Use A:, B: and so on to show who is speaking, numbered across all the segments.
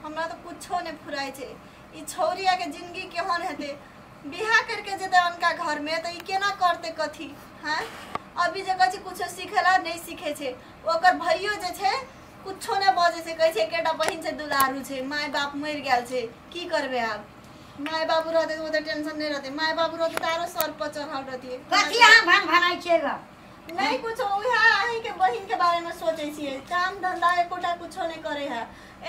A: हमरा तो कुछो नहीं फुराई छे। ई छौरिया के जिंदगी केहन हेते, बियाह करके जेते उनका घर में तो ई केना करते कथी हैं। अभी जगह छे कुछो सीखेला नहीं सीखे छे, ओकर भइयो जे छे कुछो नहीं बजे छे, कहे छे केटा बहिन से दुलारू छे, माय बाप मर गेल छे, की करबे आब। माय बाबू रहते तो ओते टेंशन नहीं रहते, माय बाबू रहते तारो सर पर चढ़ल रहती।
B: कथी अहाँ भन भनाई छे ग
A: नहीं कुछ उहा अही के बहिन के बारे में सोचे छिए, काम धंधा एकोटा कुछो नहीं करे है।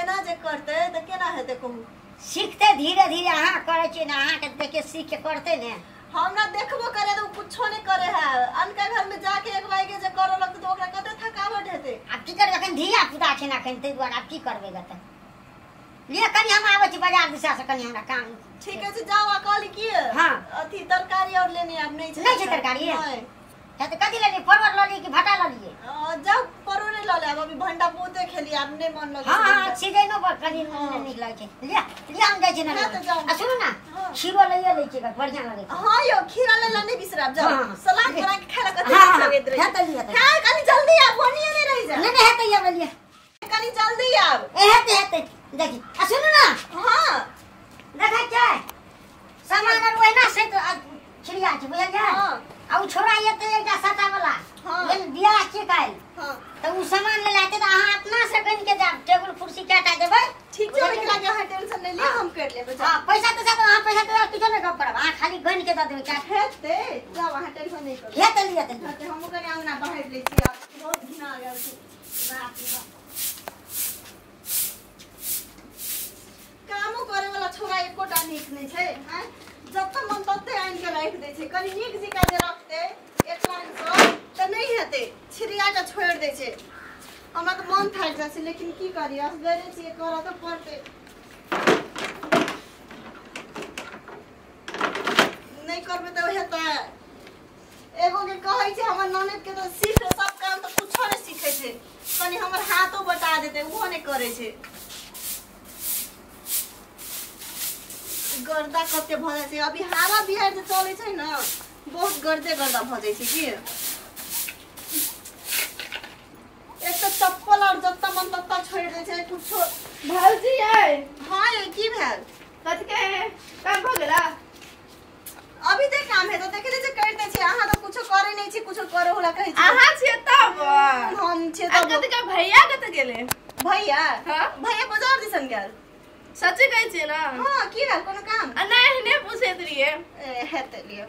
A: एना जे करते त केना हेते कहू।
B: सीखते धीरे धीरे अहाँ करे छे ना, अहाँ के देखे सीख के करते ने।
A: हमरा देखबो करे तो कुछो नहीं करे है। अनका घर में जाके एक बाई के जे करे लगत तो ओकरा कते थकावट हेते।
B: अब की करबे, अखन धिया पुता छे ना, अखन तै दुआरे अब की करबे ग त। ले कनी हम आबै छी बाजार दिशा से, कनी हमरा काम
A: ठीक है जाओ अकाली की
B: हां
A: अथी तरकारी और लेने अब नहीं
B: छे तरकारी है त कथी लेनी, परवल ल ली कि भाटा ल लिए।
A: जाओ परोरे ल ले, अब अभी भंडा बहुते खेली, अब नहीं मन लगे।
B: हां सीजनो पर कनी निक लागे छे। ले हम जाय छे ना। आ सुनो ना, खीरो लइए ले छे, बढ़िया लागे छे।
A: हां यो खीरा ले लाने बिसराब, जाओ सलाद बना के खाला कते लगे रे।
B: है त लिया त
A: हां कनी जल्दी आ, बनिए नहीं रही जा।
B: नहीं है त ये लिया
A: कनी जल्दी आ।
B: है देखी। आ सुनो ना,
A: हां
B: देखा क्या सामान और वही ना से तो छिड़िया छे बुझल जा।
A: हां
B: आ उ छोरा ये तो एकटा सटा वाला
A: हां
B: ये बियाह के काल।
A: हां
B: तो उ सामान ले लाते तो अहाँ अपना से गन के जा, टेबल कुर्सी काटा देबै।
A: ठीक छै, लेकिन लगे हां टेंशन नहीं ले, हम कर लेबे।
B: हां पैसा तो सब अहाँ पैसा तो किछो नहीं कम करब, अहाँ खाली गन के द देबै क्या
A: हेते। जाओ वहां टेंशन नहीं करो।
B: हे त लिया त
A: हेते हमहु कनी अंगना बाहर ले छी, बहुत घिना आ गेल छै। बाप रे बाप, कामो करे वाला छोरा एकोटा नीक नहीं छै हैं। जब तक मन तते आइन के रख दे छै, कनी नीक जिका जे रखते एक लाइन सो त नहीं हेते, छिरिया के छोड़ दे छै। हमरा तो मन थाक जाय छै, लेकिन की करी, असगरे छी करऽ त पड़ते। नहीं करबे त हेतै। एगो के कहै छै हमर ननद के तो सीख सब काम तो कुछो नहीं सीखे छै, कनी हमर हाथो बता देते उहो नहीं करे छै। गर्दा कते भ जाय छै, अभी हवा बिहार जे चले छै ना, बहुत गर्दा भ जाय छै की। एक तो चप्पल और जत्ता मन तत्ता छोड़ दे छै कुछो।
C: भौजी है
A: हां ये की भेल,
C: कथि के काम भ गेला।
A: अभी तक काम है तो देखे जे कर दे छै। अहाँ तो कुछो करे नहीं छी, कुछो करे होला कहै छी।
C: अहाँ छियै तब
A: हम छियै
C: अब
A: तब।
C: कथि के भैया कत गेले।
A: भैया
C: हां
A: भैया बाजार दिसन गेल।
C: सच्चे कहै छियै ना।
A: हां की भेल, कोनो काम
C: नहीं ने पूछैत रहिए।
A: हेते लियो।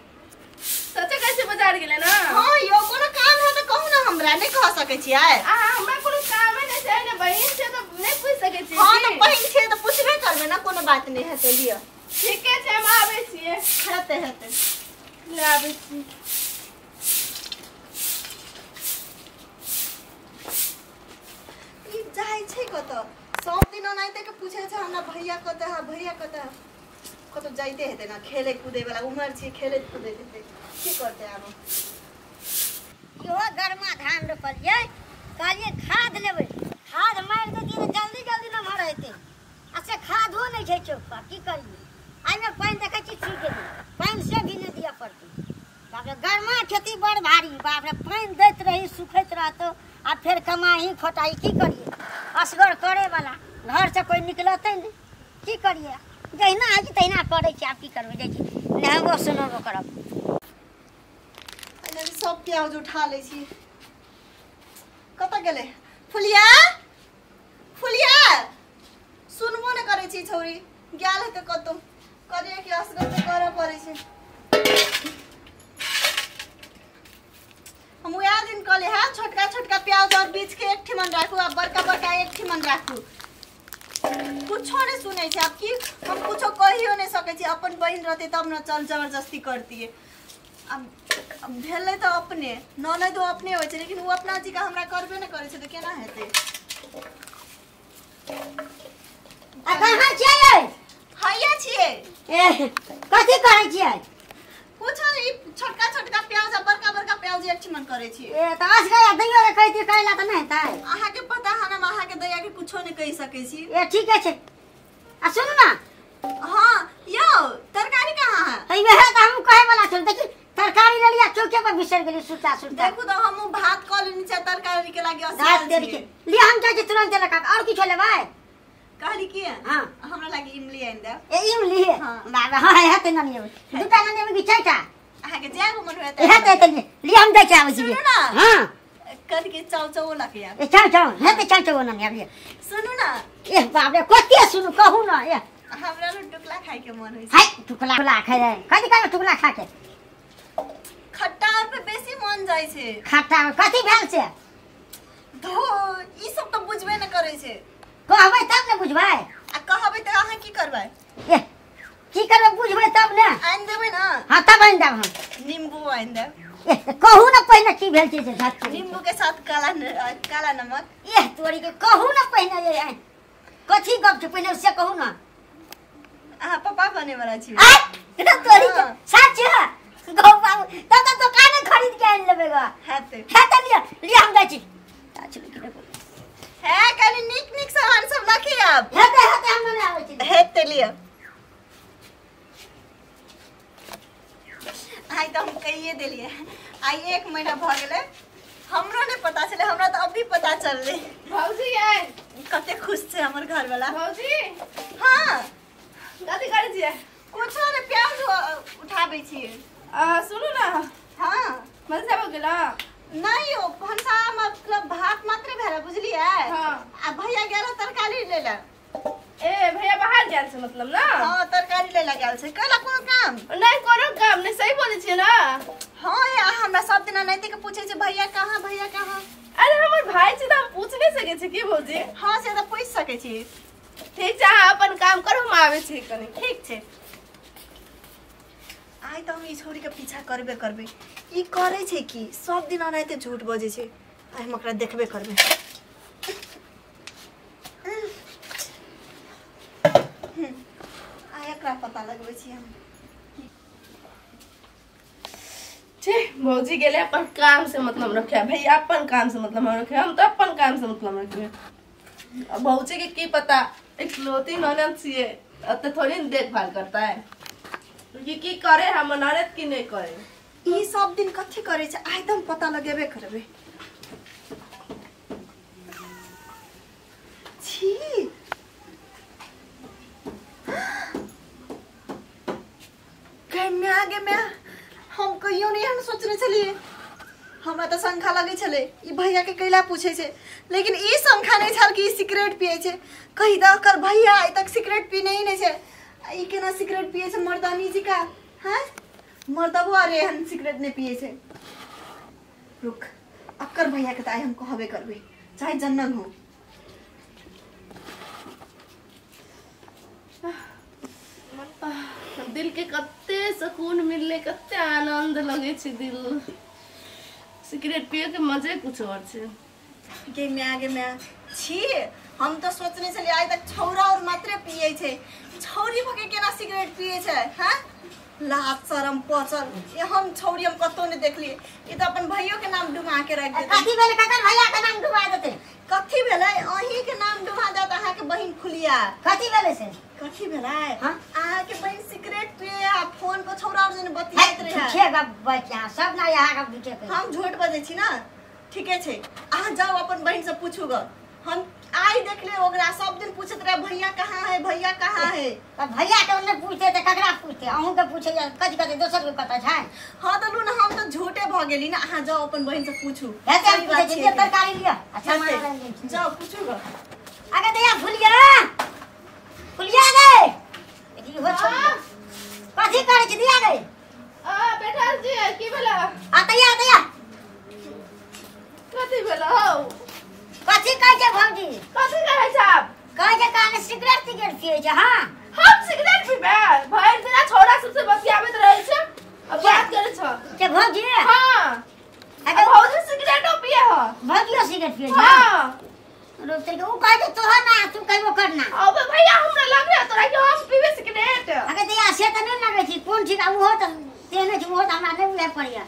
C: सच्चे कहै छियै बाजार गेले ना।
A: हां यो कोनो काम है तो कहू ना, हमरा नहीं कह सकै छियै।
C: हमरा कोनो काम नहीं छै ने, बहिन छै तो नहीं पूछ सकै छियै।
A: हां तो बहिन छै तो पूछबे करबे ना, कोनो बात नहीं हेते लियो।
C: ठीके छै, हम आबै छियै।
A: हेते
C: ले आबै छी।
A: ई जाय छै कत, सब दिन ओनाइते के पूछे छै हमरा भैया कत है, भैया कत है। कत जाइते हेते ना, खेले कूदे वाला उम्र छै, खेले कूदे हेते, की करते आब।
B: यो गरमा धान रोपलिए, कहलिए खाद लेबै, खाद मार देतिए तो जल्दी जल्दी न मर हेते। आ से खादो नहीं छै चौक पर, की करिए। आई में पानी देखै छी छीट दे, पानी से भी नहीं दिया पड़ती। बाप रे गरमा खेती बड़ भारी, बाप रे पानी दैत रही सुखैत रहतो, आ फिर कमाई खोटाई की करिए। असगर करे वाला घर से कोई निकलते नहीं, की करिए। जहिना है तहिना करे छी, आप की करबे। जाइ छी नहबो सुनबो करब।
A: एने सब प्याज उठा ले छी। कत गेले फुलिया, फुलिया सुनबो ने करे छी छौरी। गेल हेते कतो, करिए कि असगर तो करे पड़े छै। हम वह दिन कहले है छोटका छोटका प्याज और बीच के एक ठिमन राखू, आ बड़का बड़का एक ठिमन राखू। कुछो नहीं सुने छै। अब की हम कुछो कहियो नहीं सके छी। अपन बहन रहते तब न चल जबरदस्ती करती है। अब भेले तो अपने ननद तो अपने होय छै, लेकिन वो अपना जी का हमरा करबे नहीं करे छै तो केना हेते।
B: आ कहां छियै।
A: हैया छियै।
B: कथी करै छियै।
A: कुछ नहीं, छोटका छोटका प्याज आ बड़का बड़का प्याज एक ठिमन करे छी।
B: त असगर दैयो रे कहती कहला त नहीं ताई।
A: अहाँ के पता है ना, अहाँ के दया के कुछो नहीं कहि सकै छी।
B: ठीक है। आ सुन ना,
A: हां यो तरकारी कहां है।
B: हई में है त हम कहे वाला छल, देखी तरकारी ले लिया चौके पर बिसर गेली सुता सुता।
A: देखू तो हम भात क लेनी छै, तरकारी के लागी
B: भात दे के लिए हम जाय तुरंत लगा और किछो लेबै।
A: कहली की
B: हां
A: हमरा लागी इमली आइन दे
B: ए इमली
A: हां
B: बाबा हां है त ननी दुटा ननी में चाटा
A: आहा के जागो मन होता
B: है त ले हम दे चाव छी हां
A: कर के चाउ लके यार
B: ए चाउ है त चाउ ननी अब
A: सुनु ना
B: ए बाप रे कते सुनु कहू ना ए
A: हमरा न टुकला खाए के मन होई
B: हाय टुकला खाए रे कथि का टुकला खा के
A: खट्टा पे बेसी मन जाय छे
B: खट्टा कथि भेल छे
A: धो ई सब तो बुझबे न करे छे
B: कहबै तब न बुझबै
A: आ कहबै त अहाँ की करबै
B: ए की करबै बुझबै तब न
A: आइन देबै न
B: हां तब आइन देब हम
A: नींबू आइन दे
B: ए कहू न पहिने की भेल छे से झट
A: नींबू के साथ काला नमक
B: ए तोरी के कहू न पहिने ये कथि गप छे पहिने से कहू न
A: अहाँ पापा बने वाला छी
B: आ त तोरी के सच है गौ बाबू तब तो दुकान खरीद के आइन लेबे ग
A: हाते
B: है त लिया हम जाय छी ताचली के
A: है कनी निक सामान सब लखी अब
B: हेते हम नहीं आवे छी
A: हेते लिया आई तो हम कहिए देलिए आई 1 महीना भ गेले हमरो ने पता चले हमरा तो अभी पता चलले
C: भौजी यार
A: कते खुश छे हमर घर वाला
C: भौजी
A: हां
C: कथि करे छियै
A: कुछो ने प्याज उठाबै छियै
C: सुनु ना
A: हां
C: मन से हो गेला
A: नहीं हो भंसा मतलब भात मात्र भेला बुझलिए
C: हां
A: आ भैया गेला तरकारी लेला
C: ए भैया बाहर गेल छै मतलब ना
A: हां तरकारी लेला गेल छै कला कोनो काम
C: नहीं कोनो काम नहीं सही बोले छियै ना
A: हां या हमरा सब दिन नैतिक के पूछे छै भैया कहां
C: अरे हमर भाई छी त हम पूछ नहीं सके छी की भौजी
A: हां से त पूछ सके छी
C: ठीक छै अपन काम करू हम आवे छी कनी
A: ठीक छै आई त हम ई छोरी के पीछा करबे ई करे छै कि सब दिन अनाइते झूठ बजे छै आई हम ओकरा देखबे करबे आई एकरा पता लगबै छी हम
C: छे भौजी गेले अपन काम से मतलब रखे भैया अपन काम से मतलब रखे हम तो अपन काम से मतलब रखे अब भौजी के की पता इकलौती ननद छिए अत थोड़ी देखभाल करता है की करे हम ननद की नहीं करे
A: ई सब दिन कथि करे छै आई त हम पता लगेबे करबे छी मैं हम कहियो नहीं हम सोचने चलिए हमरा तो शंखा लगे छले ई भैया के कैला पूछे छे लेकिन ई शंखा नहीं छल कि सिगरेट पिए छे कहि द कर भैया आई तक सिगरेट पीने ही नहीं छे ई केना सिगरेट पिए छे मर्दानी जी का हैं मर्दबो अरे हम सिगरेट नहीं पिए छे रुक अक्कर भैया के ताई हम कहबे करबे चाहे जन्नत हो
C: दिल के कत्ते सुकून मिलले कत्ते आनंद लगे छै दिल सिगरेट पिए के मजे कुछ और छै
A: गे मैं छी हम तो सोचने चले आज तक छौरा और मात्र पिए छे छौरी भके केना सिगरेट पिए छे हैं लाज शरम पचल ये हम छौरी हम कतो ने देखलिए ये तो अपन भइयो के नाम डुमा के रख देते
B: कथि भेले ककर भैया के नाम डुबा देते
A: कथि भेले अही के नाम डुबा देत अहा के बहिन फुलिया
B: कथि भेले से
A: कथि भेले
B: हां
A: अहा के बहिन सिगरेट पिए आ फोन पर छौरा और जने बतियात रहे
B: छे गप बच्चा सब ना यहाँ का बीचे के
A: हम झूठ बजे छी ना ठीके छे अहा जाओ अपन बहिन से पूछू ग हम आई देख ले ओकरा सब दिन पूछत रहे भैया कहां है
B: अब भैया के उन्ने पूछते त ककरा पूछते अहू के पूछे कथि दोसर के पता छै
A: हां त लू ना हम तो झूठे भ गेली ना अहा जाओ अपन बहिन से पूछू
B: हेते हम पूछे जे तरकारी लिया अच्छा
A: जाओ पूछू ग
B: आगे दया फुलिया गे ई हो छ कथि करे छी दिया गे
C: बेटा जी की भेला
B: आतया
C: कथि भेला हो
B: कथि कहै छै भौजी
C: कथि कहै छाप
B: कहै छै काने सिगरेट पिए छै हां
C: हम सिगरेट पीबे भाई तेरा छोरा सबसे बतियाबत रहे छै अब बात करे छ
B: के भौजी
C: हां अरे भौजी सिगरेटो पिए हो
B: भौजी सिगरेट पिए छै
C: हां
B: रोक तेरे उ कहै छै तोहर ना तू कहबो करना
C: अब भैया हमरा लग रहा तोरा कि हम पीबे सिगरेट
B: अगे दया से त नहीं लगे छी कोन ठीक वो त तेने छी वो त हमरा नहीं उहे पड़िया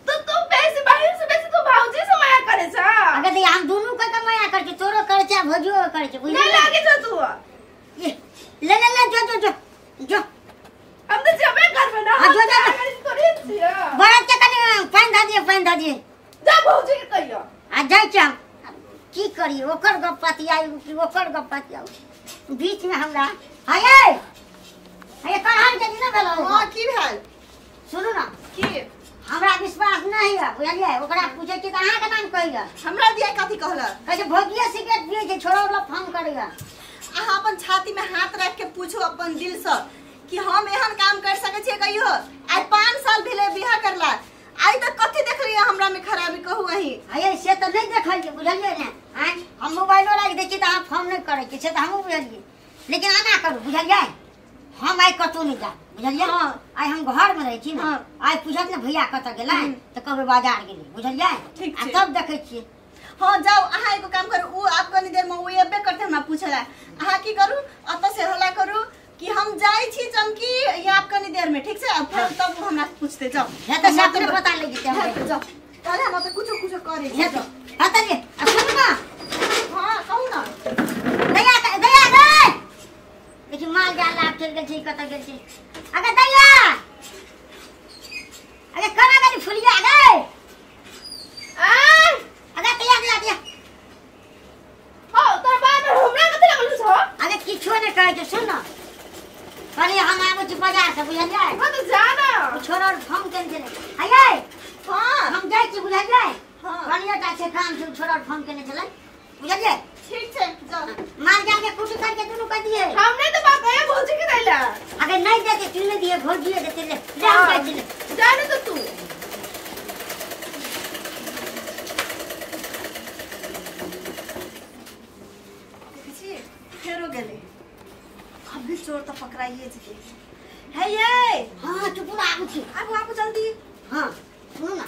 C: तो तू बेसी बहिन से बेसी तू भौजी से माया करे छ
B: अगे दया हम दोनों के माया कर छी तोरो कर छै भौजियो कर छै बुझली
C: नहीं लागे छ तू
B: ये ले जो
C: हम तो जबे करबे ना
B: जो
C: करे छिया
B: बड़ा के कनी पानी धा दिए
C: जा भौजी के कहियो
B: आ जाय छी की करी ओकर गप पतियाई कि ओकर गप पतियाऊ बीच में हमरा हाय कहां के ना भेलो
A: हां की भेल
B: सुनू ना
A: की
B: हमरा विश्वास नहीं है बुझलिए ओकरा पूछे कि कहां के नाम कहिया
A: हमरा दिया कथी कहला
B: कहे भोगिया सिगरेट पिए जे छोरा वाला फोन करेगा
A: अहाँ अपन छाती में हाथ रख के पूछो अपन दिल से कि हम एहन काम कर सके छिए कहियो आज 5 साल भेले बियाह करला आई तक कथी देखलिए हमरा में खराबी कहू अही
B: हाय से तो नहीं देखलिए बुझलिए ने हां हम मोबाइलो लाग देखि त अहाँ फोन नहीं करे कि से त हम बुझलिए लेकिन आना करू बुझलिए हम आई कतौ नहीं जा बुझलिए हां आई हम घर में रही छी ना आई पूछत ने भैया कत गेला त कहबे बाजार गेली बुझलिए
A: ठीक छै
B: तब देखै छी
A: हां जाओ अहाँ एगो काम करू उ आप कनी देर में उ एबे करते हमरा पूछला अहाँ की करू अत से हल्ला करू कि हम जाई छी चमकी या आप कनी देर में ठीक छै अब फिर तब हमरा पूछते जाओ
B: है तो सब ने पता लग जेते हम
A: जाओ पहले हम पे कुछ करे
B: है तो हता ले सुन ना
A: हां कहू ना
B: दया रे देखि माल जाल लाग चल गेल छी कत गेल छी अगे दया अगे कना गली फुलिया गे अगे दिया
C: हो तोर बात हमरा कथि लगल छ
B: अगे किछो ने कहै छ सुन ना पहले हम आबो छी बाजार से बुझलिए
C: हां तो जाना
B: छोरा फोन केन छले हाय
A: हां
B: हम जाय छी बुझलिए
A: हां
B: बढ़िया टा से काम से छोरा फोन केने छले बुझलिए
A: ठीक छै जाओ
B: मार जाल के कुछ करके दुनु कर दिए
C: हमने तो बात है भौजी के दैला
B: अगर नहीं देते किने दिए भौजी देते ले हम कर दिले
C: जाने तो तू
A: देखिए फेरो गेले अभी चोर तो पकड़ाइए जी है ये
B: हां तू पूरा आबू छी
A: आबू जल्दी
B: हां सुन ना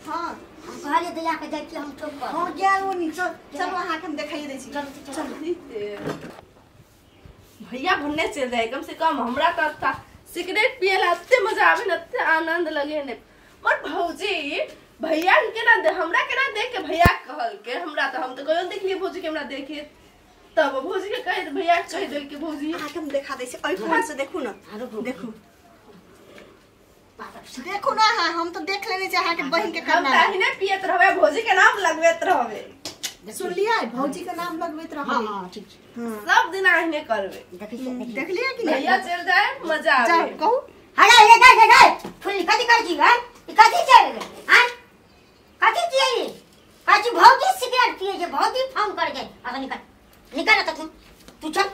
A: हां
B: हम कहले दया के जाय छी हम चुप कर
A: हां गेल वो नीचे चलो अहाँ के हम दिखाइए दै छी
B: चलो
C: भैया भन्ने चल जाए कम से कम हमरा त सिगरेट पियला अत्ते मजा आवे न अत्ते आनंद लगे ने मर भौजी भैया के ना दे हमरा के ना देख के भैया कहल के हमरा त हम त कहियो देखलिए भौजी के हमरा देखे तब भौजी के कहे भैया कह देल के भौजी
A: अहाँ के हम दिखा दै छी ओइ से देखू ना देखू देखू ना हाँ हम तो देख लेने चाहिए के बहन के
C: हम
A: करना
C: ताही ने पियत रहबे भौजी के नाम लगवेत रहबे
A: सुन लिया भौजी का नाम लगवेत रहबे
B: हां ठीक
C: सब दिन आहिने करबे
A: देख लिया कि
C: भैया चल जाए मजा आवे
A: जाओ कहू
B: हला ये गए फुल कथि कर छी हां ई कथि चल गे हां कथि छी काची भौजी सिगरेट पिए जे भौजी फोन कर जे अब निकल त तू चल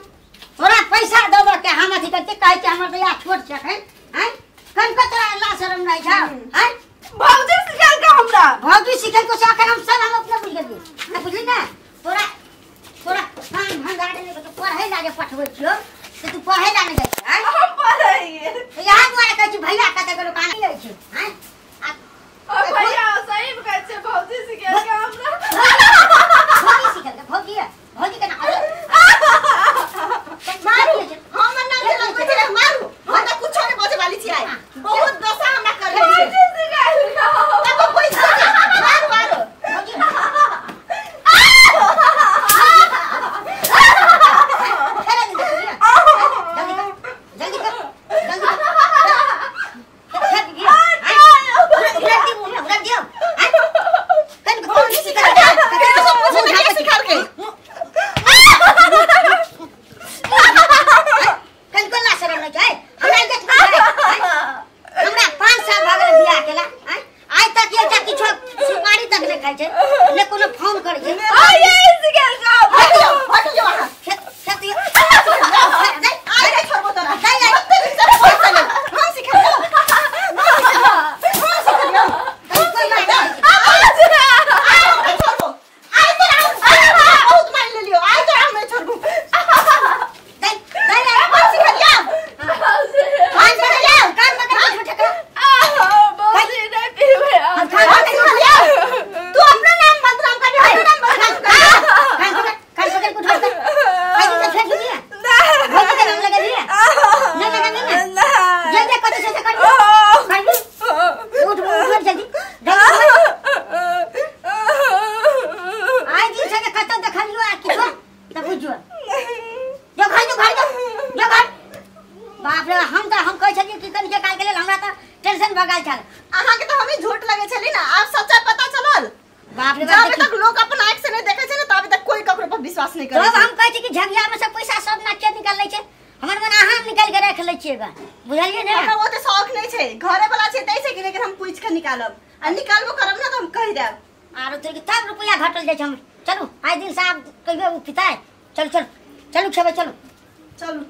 B: थोड़ा पैसा देबो के हम अथि करते कहे के हमर भैया छोट छ हैं कन को तोरा अल्लाह शर्म नहीं छा हैं
C: भौजी सिखल का हमरा
B: भौजी सिखल को साखन हम सब हम अपने बुझ गेलिए ना बुझली ना तोरा काम भंगारे ने तो पढ़े लागे पठबै छियो तो तू पढ़े लागे जाय हैं
C: हम पढ़ाइए
B: यहाँ द्वारा कहै छी भैया कते गलो कान ले छी हैं
C: ओ भैया सही में कहै छै भौजी सिखल का हमरा
B: भौजी सिखल का भौजी के ना मारू
A: हम ना के लगबै छै मारू हम त कुछो नहीं बजे वाली छी आई बहुत दशा हमरा कर लै छै
C: भौजी सिखल का
A: तब कोई मारू मारू
B: भगाई चल
A: अहाँ के तो हमें झूठ लगे छली ना आप सच्चाई पता चलल
B: बाप रे
A: जब तक लोग अपन आंख से नहीं देखे छे ना तब तक कोई ककरो पर विश्वास नहीं
B: तो
A: करे
B: हम कहै छी कि झंगिया में से पैसा सब नाचे निकाल लै छै हमर मन अहाँ निकाल के रख लै छिएगा बुझलिए ने
A: हमरा वो तो शौक नहीं छे घरे वाला छे दै छै कि लेकिन हम पूछ के निकालब आ निकालबो करब ना तो हम कह देब
B: आरो तोर के तब रुपया घटल जाय छै हम चलू आइ दिन से आप कहियो पिताय चल चल चलू खेबे चलू
A: चलू